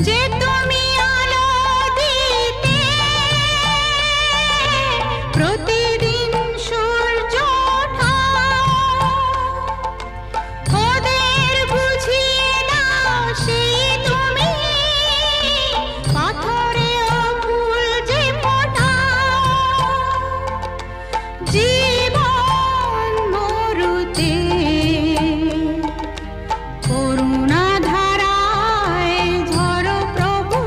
যে তুমি আলো দিতে প্রতিদিন সূর্য ওঠা, ওদের বুঝিয়ে দাও সেই তুমি পাথরেও ফুল যে ফোটাও। জীবন মরুতে করুণা ধারায় ঝরো প্রভু,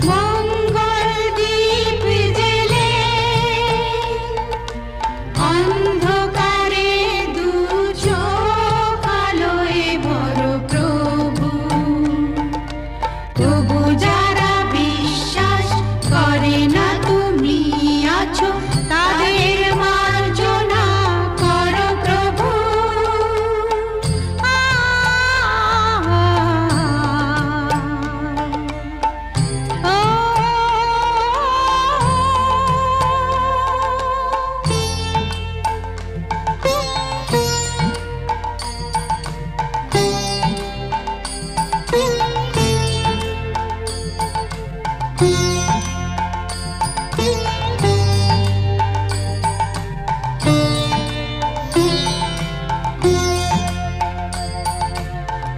মঙ্গল দ্বীপ জেলে অন্ধকারে দু চোখ আলোয় ভরো প্রভু। তবু যারা বিশ্বাস করে না তুমি আছো, তাদের মার্জনা করো প্রভু।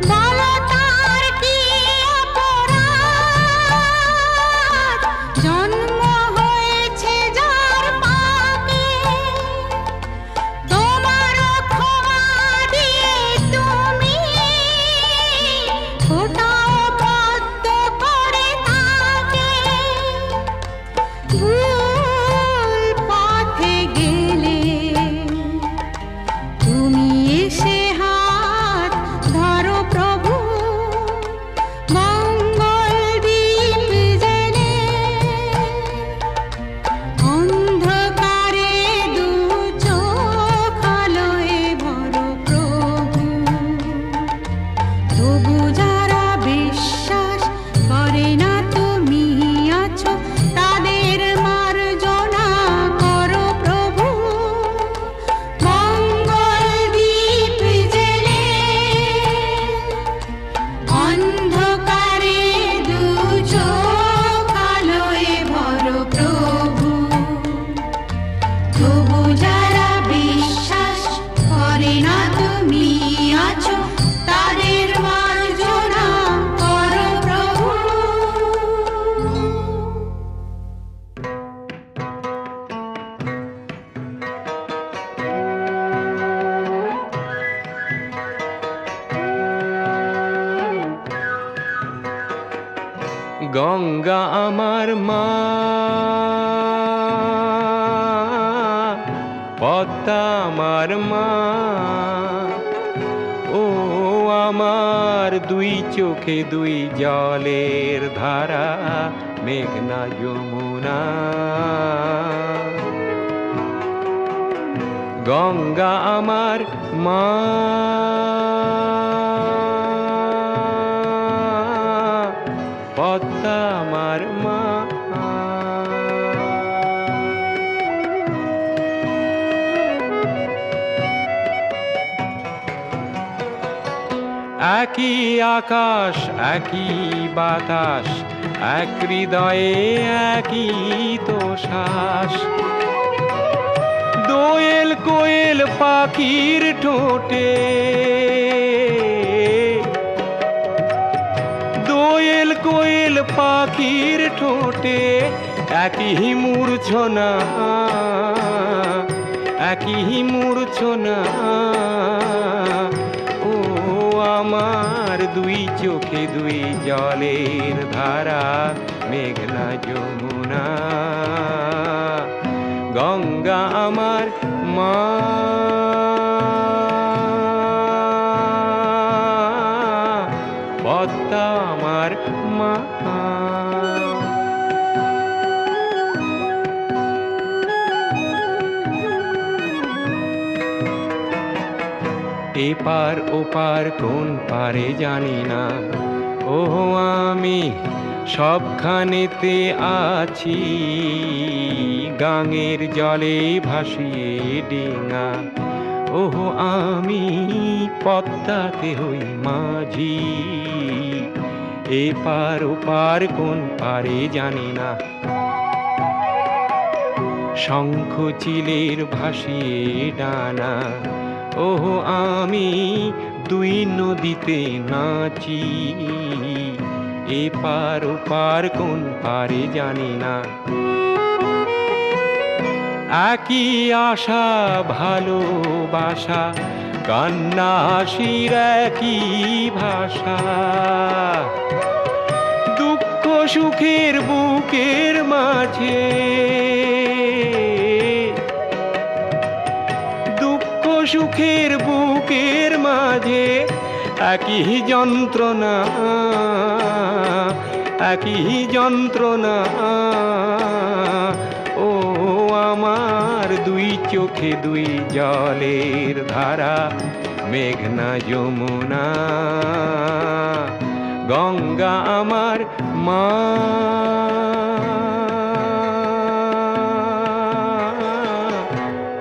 বলো তার কি অপরাধ, জন্ম হয়েছে যার পাপে, তোমার ক্ষমা দিয়ে তুমি ফোটাও পদ্ম করে তাকে। ভুল পথে গেলে তুমি এসে হাত ধরো প্রভু, মঙ্গল দ্বীপ জেলে অন্ধকারে দু চোখ আলোয় ভরো প্রভু। তবু যারা বিশ্বাস করে না তুমি আছো, তাদের মার্জনা করো প্রভু। মঙ্গল দ্বীপ জেলে অন্ধকারে দু চোখ আলোয় ভরো প্রভু। তবু যারা বিশ্বাস করে না তুমি আছো, তাদের মার্জনা করো প্রভু। গঙ্গা আমার মা, পদ্মা আমার মা, ও আমার দুই চোখে দুই জলের ধারা, মেঘনা যমুনা। গঙ্গা আমার মা, পদ্মা আমার মা। একই আকাশ একই বাতাস, এক হৃদয়ে একই তো শ্বাস। দোয়েল কোয়েল পাখির ঠোঁটে, দোয়েল কোয়েল পাখির ঠোঁটে একই মূর্ছনা, একই মূর্ছনা। ও আমার দুই চোখে দুই জলের ধারা, মেঘনা যমুনা। গঙ্গা আমার মা, পদ্মা আমার মা। এপার ওপার কোন পারে জানি না, ও আমি সবখানেতে আছি। গাঙের জলে ভাসিয়ে ডিঙা, ওহো আমি পদ্মাতে হই মাঝি। এপার ওপার কোন পারে জানি না। শঙ্খ চিলের ভাসিয়ে ডানা, ওহো আমি দুই নদীতে নাচি, এপার ওপার কোন পারে জানি না। একই আশা ভালোবাসা, কান্না হাসির একই ভাষা, দুঃখ সুখের বুকের মাঝে, দুঃখ সুখের বুকের মাঝে একই যন্ত্রণা, একই যন্ত্রণা। ও আমার দুই চোখে দুই জলের ধারা, মেঘনা যমুনা, গঙ্গা আমার মা।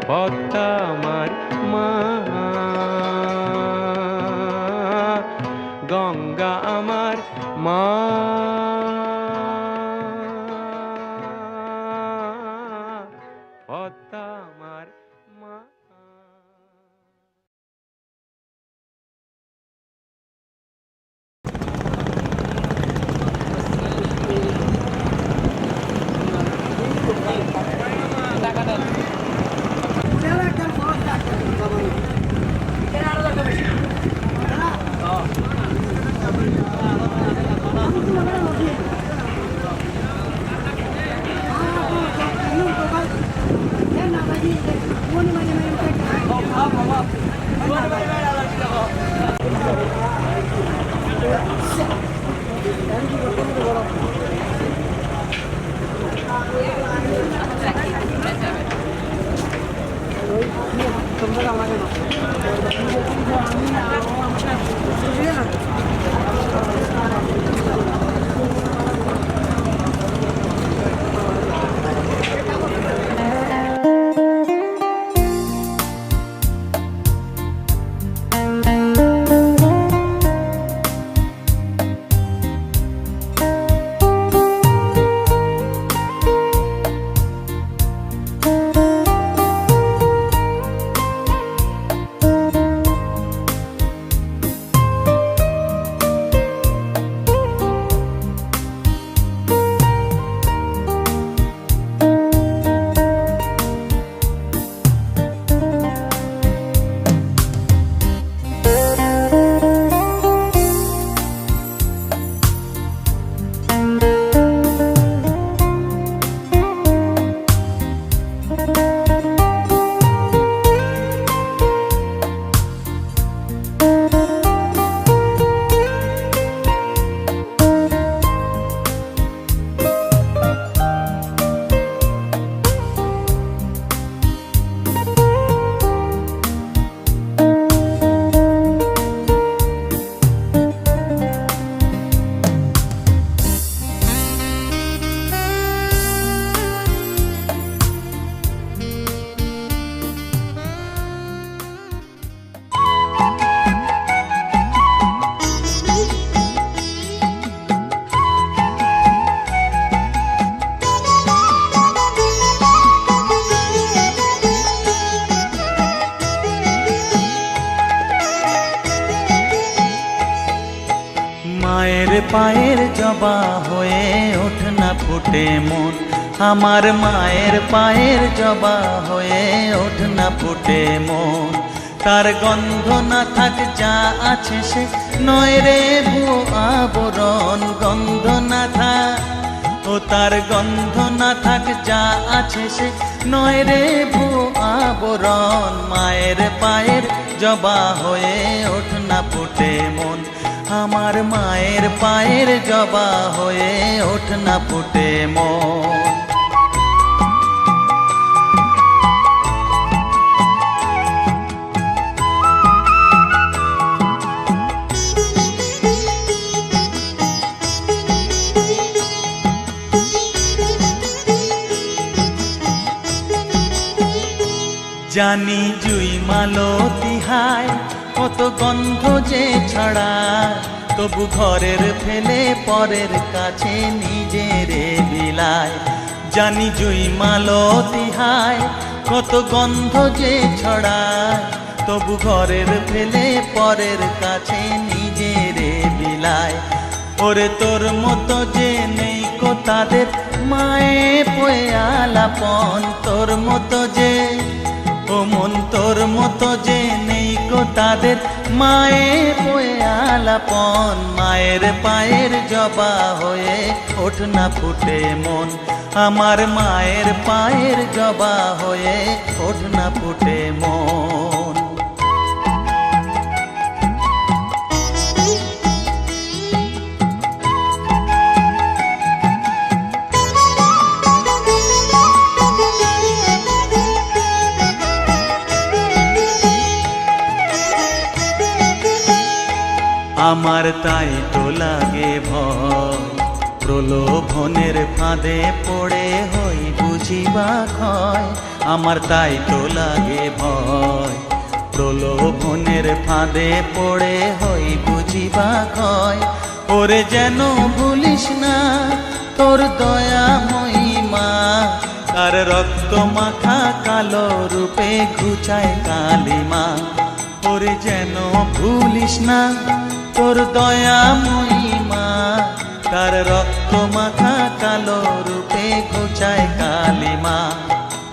পদ্মা আমার মা, গঙ্গা আমার মা। পদ্মা আমার মা। মায়ের পায়ের জবা হয়ে ওঠ না ফুটে মন, আমার মায়ের পায়ের জবা হয়ে ওঠ না ফুটে মন। তার গন্ধ না থাক যা আছে সে নয় রে ভুয়ো আবরণ, গন্ধ না থাক ও তার গন্ধ না থাক যা আছে সে নয় রে ভুয়ো আবরণ। মায়ের পায়ের জবা হয়ে ওঠ না ফুটে মন, আমার মায়ের পায়ের জবা হয়ে ওঠ না ফুটে মন। জানি জুই মালতি হায় কত গন্ধ যে ছড়ায়, তবু ঘরের ফেলে পরের কাছে নিজেরে বিলায়। জানি জুই মালতী হায় কত গন্ধ যে ছড়ায়, তবু ঘরের ফেলে পরের কাছে নিজেরে বিলায়। ওরে তোর মতো যে নেই কো তাদের মায়ে পয়ে আলাপন, তোর মতো যে ও মন তোর মতো যে নেই কো তাদের মায়ে পয়ে আলাপন। মায়ের পায়ের জবা হয়ে ওঠ না ফুটে মন, আমার মায়ের পায়ের জবা হয়ে ওঠ না ফুটে মন। আমার তাই তো লাগে ভয়, প্রলোভনের ফাঁদে পড়ে হই বুঝিবা ক্ষয়। আমার তাই তো লাগে ভয়, প্রলোভনের ফাঁদে পড়ে হই বুঝিবা ক্ষয়। ওরে যেন ভুলিস না তোর দয়া মহিমা, তার রক্ত মাখা কালো রূপে ঘুচায় কালিমা। ওরে যেন ভুলিস না তোর দয়া মহিমা, তার রক্ত মাখা কালো রূপে ঘুচায় কালিমা।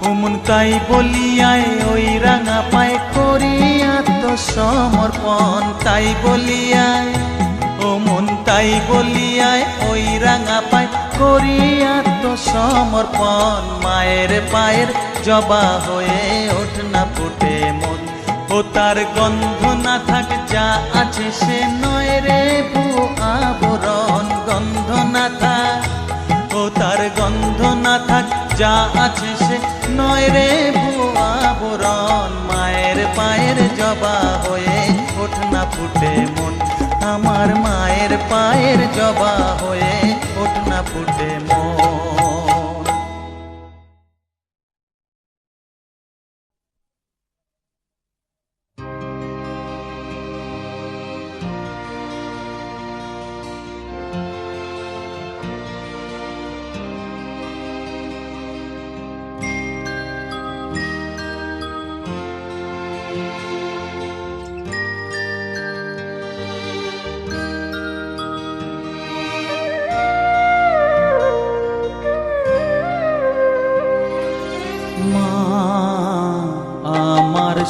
উমন তাই বলিয়ায় ওই রাঙা পায় করি আত্মসমর্পণ, তাই বলিয়ায় ও মন তাই বলিয়ায় ওই রাঙা পায় করি আত্মসমর্পণ। মায়ের পায়ের জবা হয়ে ওঠ না ফুটে মন, ও তার গন্ধ না থাক যা আছে সে নয় রে ভুয়ো আবরণ। গন্ধ না থাক ও তার গন্ধ না থাক যা আছে সে নয় রে ভুয়ো আবরণ। মায়ের পায়ের জবা হয়ে ওঠ না ফুটে মন, আমার মায়ের পায়ের জবা হয়ে ওঠ না ফুটে মন।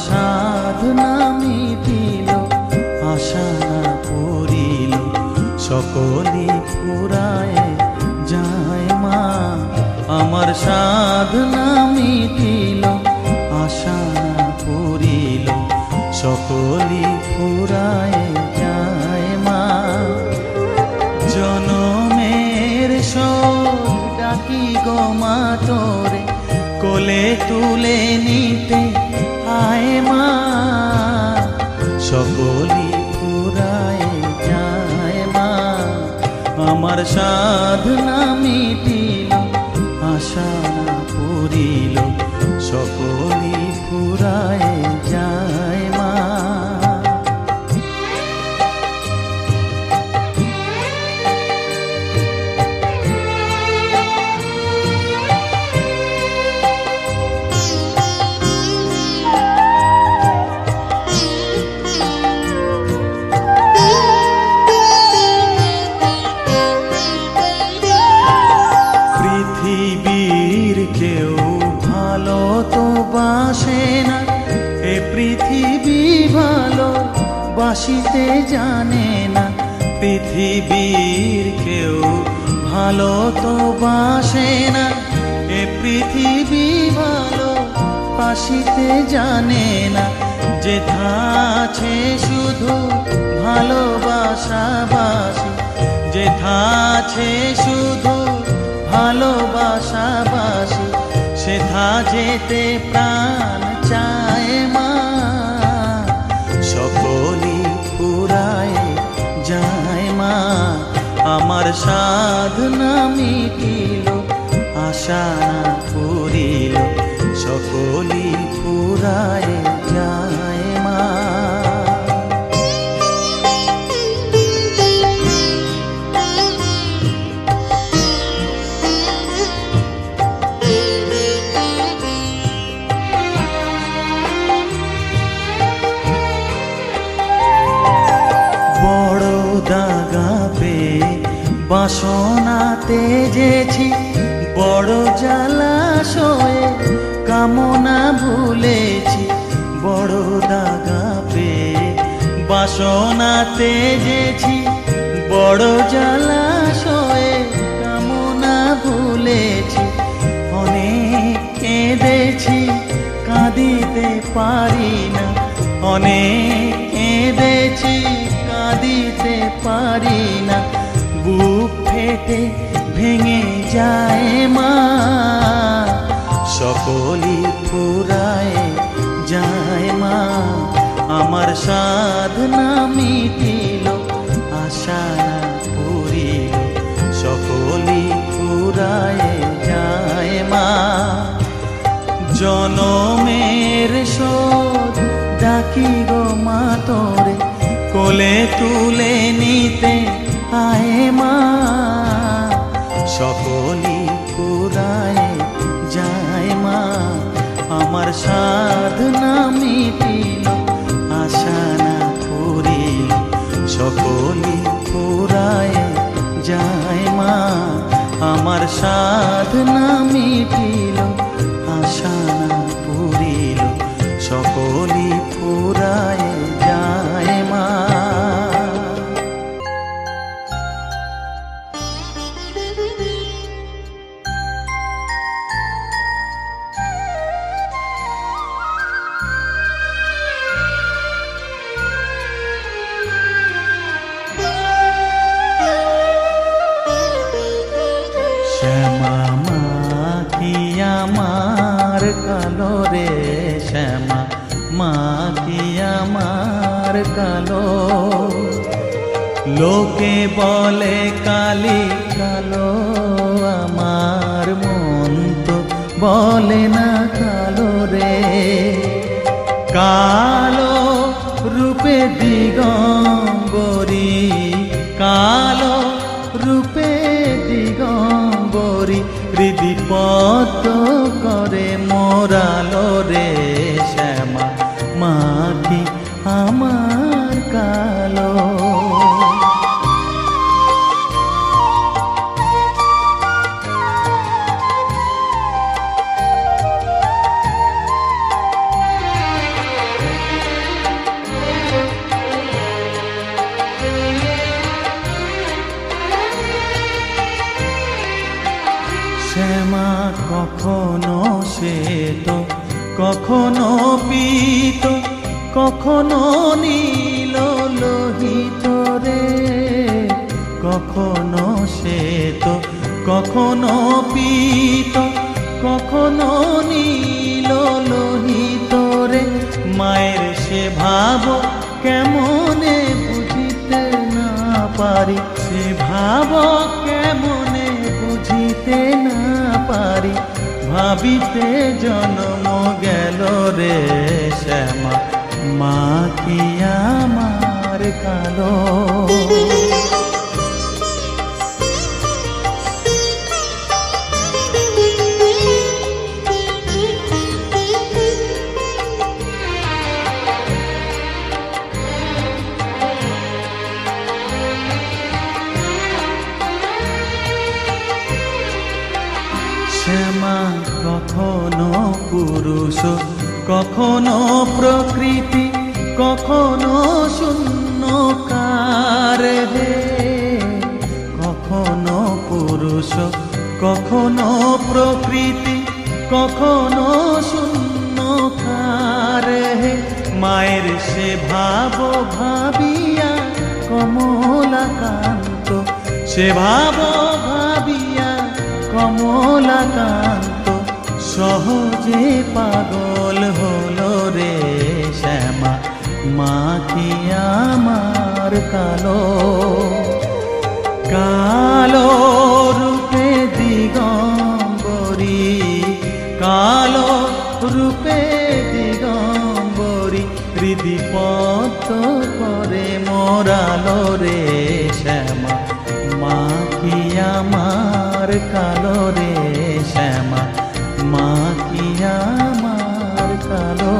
সাধনা মিটিল আশা না পুরিল সকলি ফুরায় যায় মা। আমার সাধনা মিটিল আশা না পুরিল সকলি ফুরায় যায় মা। জনমের শোক ডাকি গো মা তোরে কোলে তুলে নিতে আয় মা। সকলি ফুরায় যায় মা, আমার সাধনা মিটিল আশা না পুরিল সকলি ফুরায় যায় মা। পৃথিবীর কেউ ভালো তো বাসে না, এ পৃথিবী ভালো বাসিতে জানে না। পৃথিবীর কেউ ভালো তো বাসে না, এ পৃথিবী ভালো বাসিতে জানে না। যেথা আছে শুধু ভালোবাসাবাসি, যেথা আছে শুধু ভালোবাসাবাসি, সেথা যেতে প্রাণ চায় মা। সকলি ফুরায় যায় মা, আমার সাধনা মিটিল আশা না পুরিল সকলি ফুরায় যায় মা। দাগা পেয়ে বাসনা তেজেছি, বড় জলাশয়ে কামনা ভুলেছি। বড় দাগা পেয়ে বাসনা তেজেছি, বড় জলাশয়ে কামনা ভুলেছি। অনেক কেঁদেছি কাঁদিতে পারি না, অনেক কেঁদেছি কাঁদিতে পারি না। বুক ফেটে ভেঙে যায় মা, সকলই ফুরায় যায় মা। আমার সাধনা মিটিল, আশা না পুরিল, সকলই ফুরায় যায় মা। জনমের শোধ ডাকি গো মা তোরে, কোলে তুলে নিতে আয় মা। সকলই ফুরায় যায় মা, আমার সাধনা মিটিল, আশা না পুরিল, সকলই ফুরায় যায় মা। আমার সাধনা মিটিল, আশা না পুরিল, সকলই ফুরায় যায় মা। শ্যামা মা কি আমার কালো রে, শ্যামা মা কি আমার কালো। লোকে বলে কালি কালো, আমার মন তো বলে না কালো রে। কালো রূপে দিগম্বরী, কালো রূপে দিগম্বরী, হৃদিপদ্ম করে মোরালো রে। শ্যামা মা কি আমার কালো। শ্যামা কখনো শ্বেত, কখনো পীত, কখনো নীল লোহিত রে। কখনো শ্বেত, কখনো পীত, কখনো নীল লোহিত রে। মায়ের সে ভাব কেমনে বুঝিতে না পারি, সে ভাব কেমনে বুঝিতে না পারি। ভাবিতে জন্ম গেল রে শ্যামা মা কি আমার কালো। শ্যামা কখনো পুরুষ, কখনো প্রকৃতি, কখনো শূন্যকার হে। কখনো পুরুষ, কখনো প্রকৃতি, কখনো শূন্যকার হে। মায়ের সে ভাব ভাবিয়া কমলাকান্ত, সে ভাব ভাবিয়া কমলাকান্ত সহজে পাগল হলো রে শ্যামা মা কি আমার কালো। কালো রূপে দিগম্বরী, কালো রূপে দিগম্বরী, হৃদিপদ্ম করে মোরালো রে শ্যামা মা কি আমার কালো রে শ্যামা মা কি আমার কালো।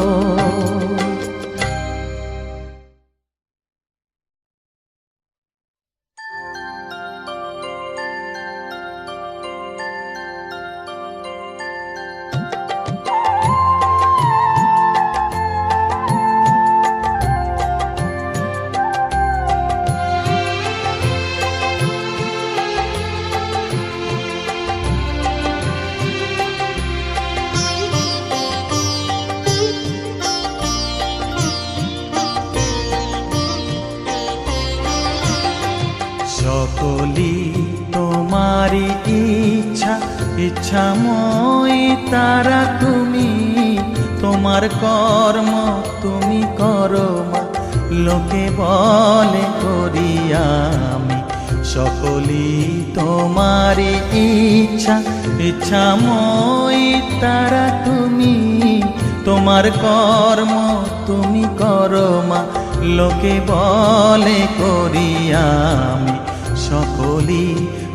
সকলি তোমারি ইচ্ছা, ইচ্ছাময় তারা তুমি। তোমার কর্ম তুমি করো মা, লোকে বলে করি আমি। সকলি তোমারি ইচ্ছা, ইচ্ছাময় তারা তুমি। তোমার কর্ম তুমি করো মা, লোকে বলে করি আমি। সকলি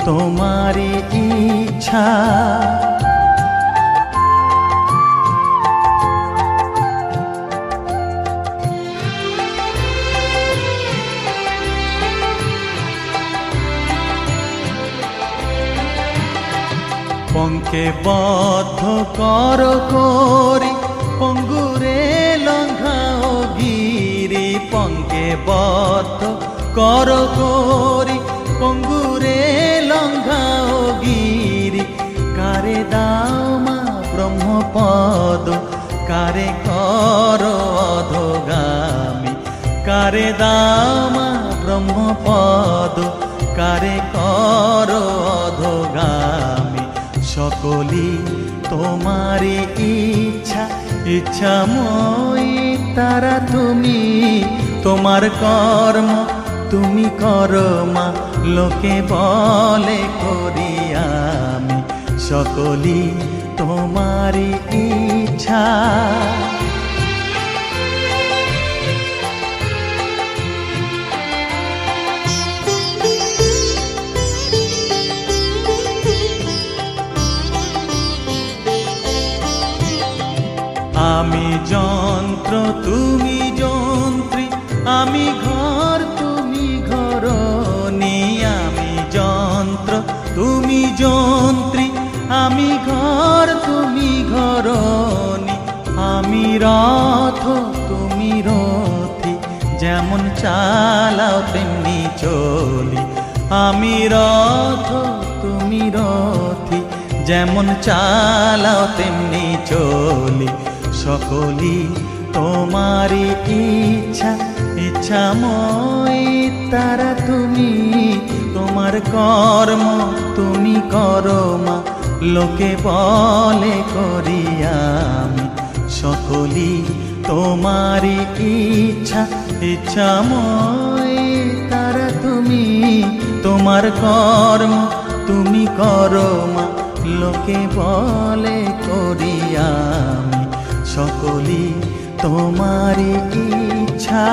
তোমারি ইচ্ছা। পঙ্কে বদ্ধ কর করি, পঙ্গুরে লঙ্ঘাও গিরি। পঙ্কে বদ্ধ কর করি, পঙ্গুরে লঙ্ঘাও গিরি। কারে দাও মা ব্রহ্মপদ, কারে কর অধোগামী। কারে দাও মা ব্রহ্মপদ, কারে কর অধোগামী। সকলি তোমারি ইচ্ছা, ইচ্ছাময় তারা তুমি। তোমার কর্ম তুমি করো মা, লোকে বলে করি আমি। সকলি তোমারি ইচ্ছা। আমি যন্ত্র তুমি যন্ত্রী, আমি ঘর তুমি ঘরণী। আমি যন্ত্র তুমি যন্ত্রী, আমি ঘর তুমি ঘরণী। আমি রথ তুমি রথী, যেমন চালাও তেমনি চলি। আমি রথ তুমি রথী, যেমন চালাও তেমনি চলি। সকলি তোমারি ইচ্ছা, ইচ্ছাময় তারা তুমি। তোমার কর্ম তুমি করো মা, লোকে বলে করি আমি। সকলি তোমারি ইচ্ছা, ইচ্ছাময় তারা তুমি। তোমার কর্ম তুমি করো মা, লোকে বলে করি আমি। সকলি তোমারি ইচ্ছা।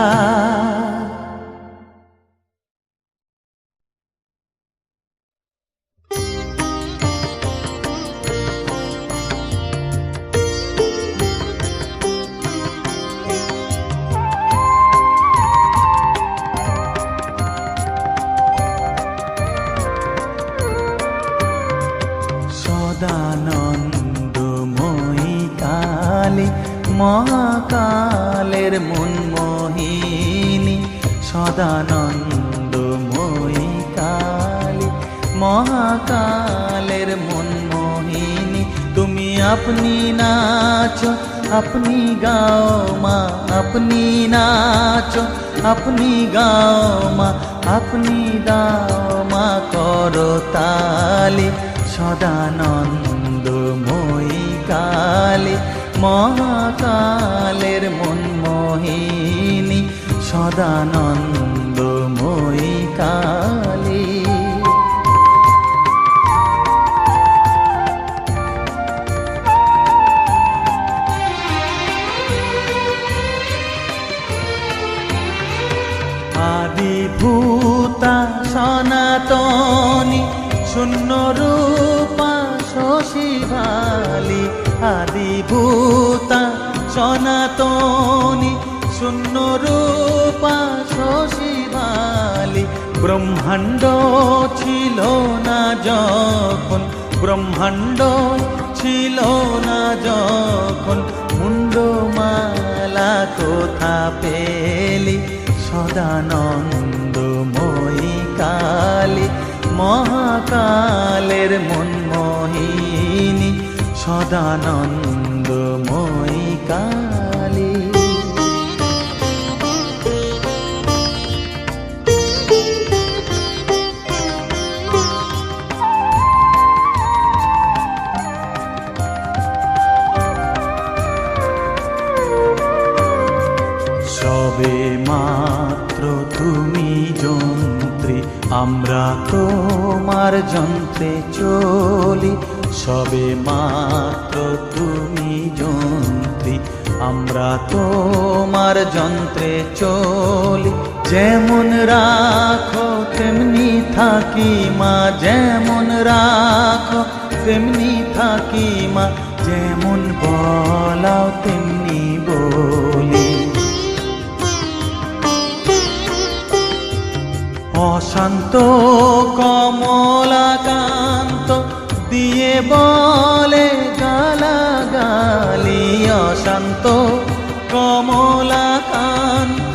সদানন্দময়ী কালী, মহাকালের মনমোহিনী। সদানন্দময়ী কালী, মহাকালের মনমোহিনী। তুমি আপনি নাচো, আপনি গাও মা, আপনি নাচো, আপনি গাও মা, আপনি দাও মা করো তালি। সদানন্দময়ী কালী, মহাকালের মনমোহিনী। সদানন্দময়ী কালী। আদিভূতা সনাতনী, শূন্য রূপা শশীভালি। আদিভূতা সনাতনী, শূন্য রূপা শশীভালি। ব্রহ্মাণ্ড ছিল না যখন, ব্রহ্মাণ্ড ছিল না যখন। মুন্ডমালা কোথা পেলি? সদানন্দময়ী কালী, মহাকালের মনমোহিনী। সদানন্দময়ী কালী। আমরা তোমার যন্ত্রে চলি, সবে মাত্র তুমি যন্ত্রী। আমরা তোমার যন্ত্রে চলি, যেমন রাখো তেমনি থাকি মা, যেমন রাখো তেমনি থাকি মা, যেমন বলাও তেমনি বলি। অশান্ত কমলাকান্ত দিয়ে বলে গালাগালি, অশান্ত কমলাকান্ত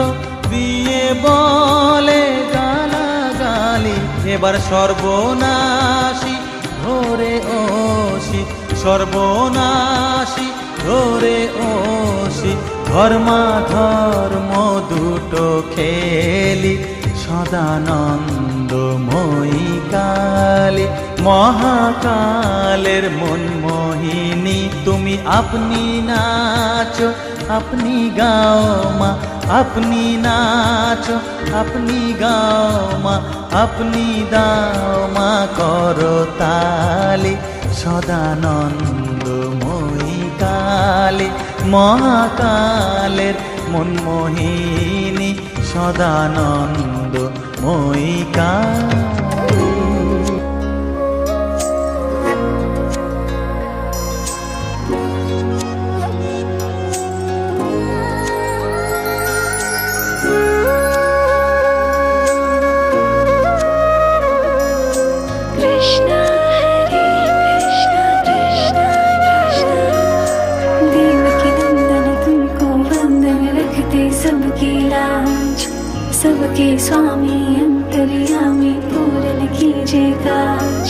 দিয়ে বলে গালাগালি। এবার সর্বনাশী ধরে ওসি, সর্বনাশী ধরে ওসি, ধর্মাধর্ম দুটো খেলি, সদানন্দময়ী কালী। মহাকালের মনমোহিনী তুমি, আপনি নাচো আপনি গাও মা, আপনি নাচো আপনি গাও মা, আপনি দাও মা করো তালি। সদানন্দময়ী কালী, মহাকালের মনমোহিনী, সদানন্দময়ী কালী। सबके स्वामी अंतर्यामी पूरन कीजिए काज।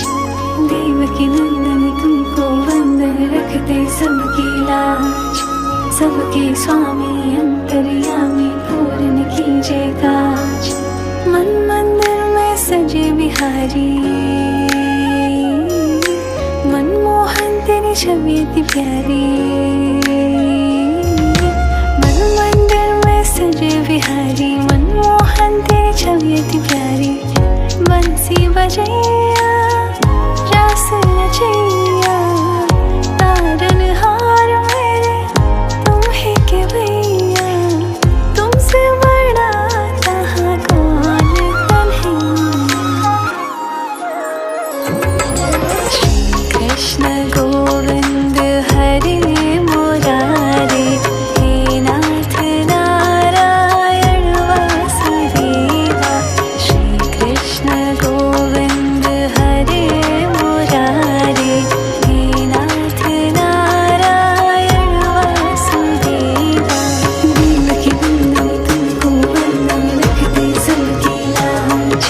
देवकी नंदन तुमको बंधन रखते सबकी लाज। सबके स्वामी अंतर्यामी पूरन कीजिए काज। मन मंदिर में सजे बिहारी, मनमोहन तेरी छवि अति प्यारी। मन मंदिर में सजे बिहारी, मनमोहन तेरी छवि अति प्यारी। बंसी बजैया रास रचैया, तारनहार मेरे तुम ही के भैया। तुमसे बड़ा कहाँ कौन कन्हैया। श्री कृष्ण गोविंद हरे मुरारे, हे नाथ नारायण वासुदेवा। श्री कृष्ण गोविंद हरे मुरारे, हे नाथ नारायण वासुदेवा। देवकी नंदन तुमको बंधन रखते सबकी लाज।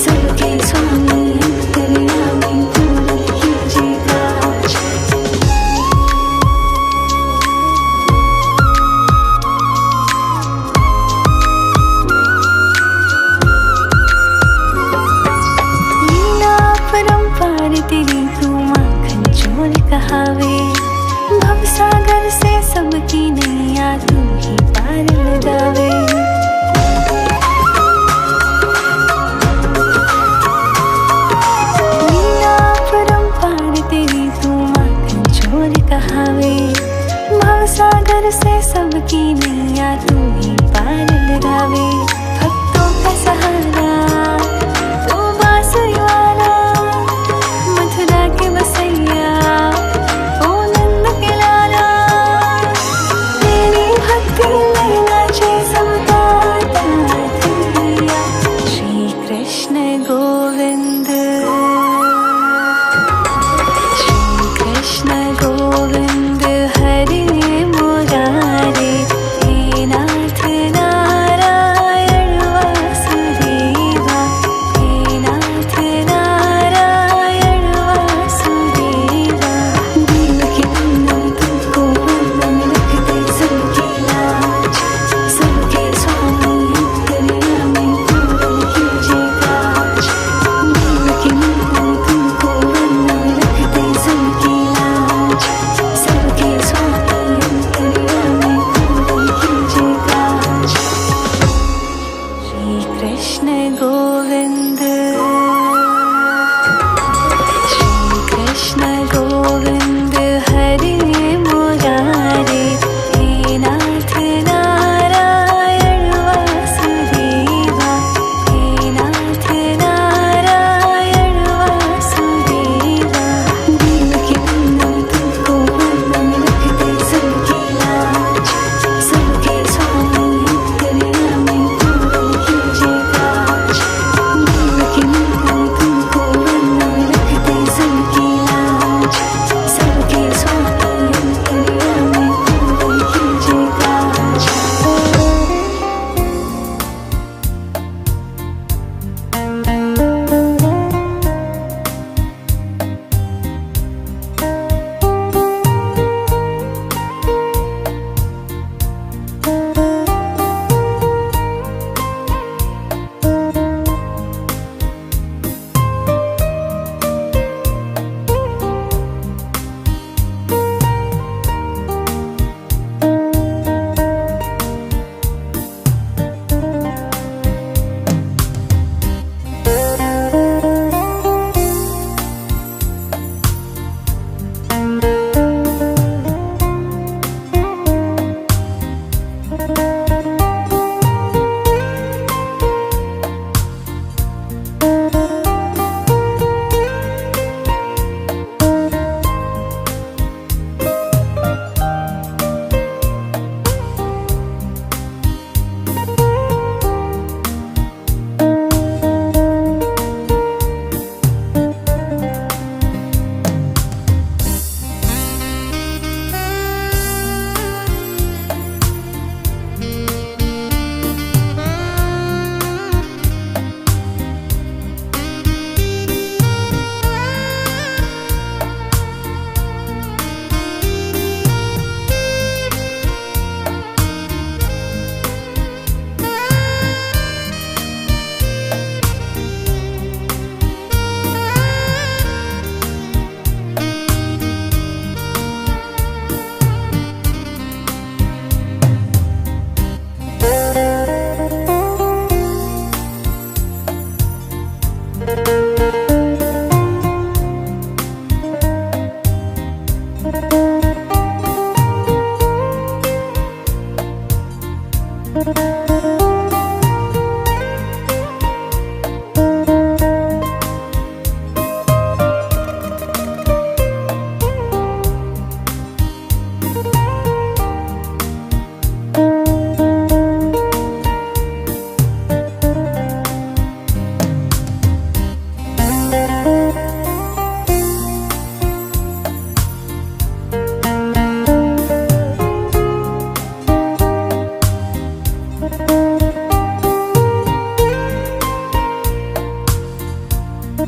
सबके स्वामी अंतर्यामी पूरन कीजिए काज। लीला परंपार तेरी तू माखन चोर कहावे। भवसागर से सबकी नैया तू ही पार लगावे। लीला परंपार तेरी तू माखन चोर कहावे। भवसागर से सबकी नैया तू ही पार लगावे। भक्तों का सहारा तू बांसुरी वाला, मथुरा के बसैया ओ नंद के लाला। तेरी भक्ति में नाचे सबका तातिया। श्री कृष्ण गोविंद, श्री कृष्ण गोविंद हरे मुरारे, हे नाथ नारायण वासुदेवा। हे नाथ नारायण वासुदेवा। देवकी नंदन तुमको बंधन रखते सबकी लाज। सबके स्वामी अंतर्यामी पूरन कीजिए काज। देवकी नंदन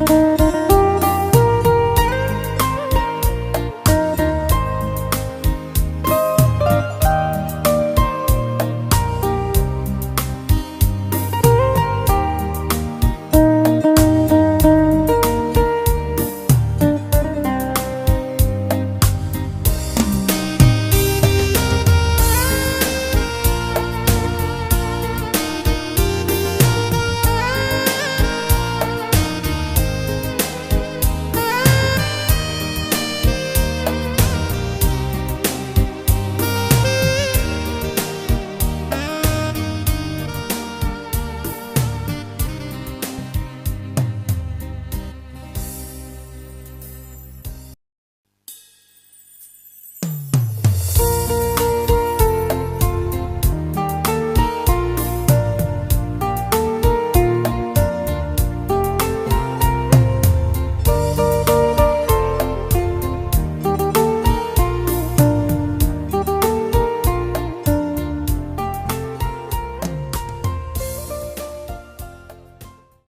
प्यारी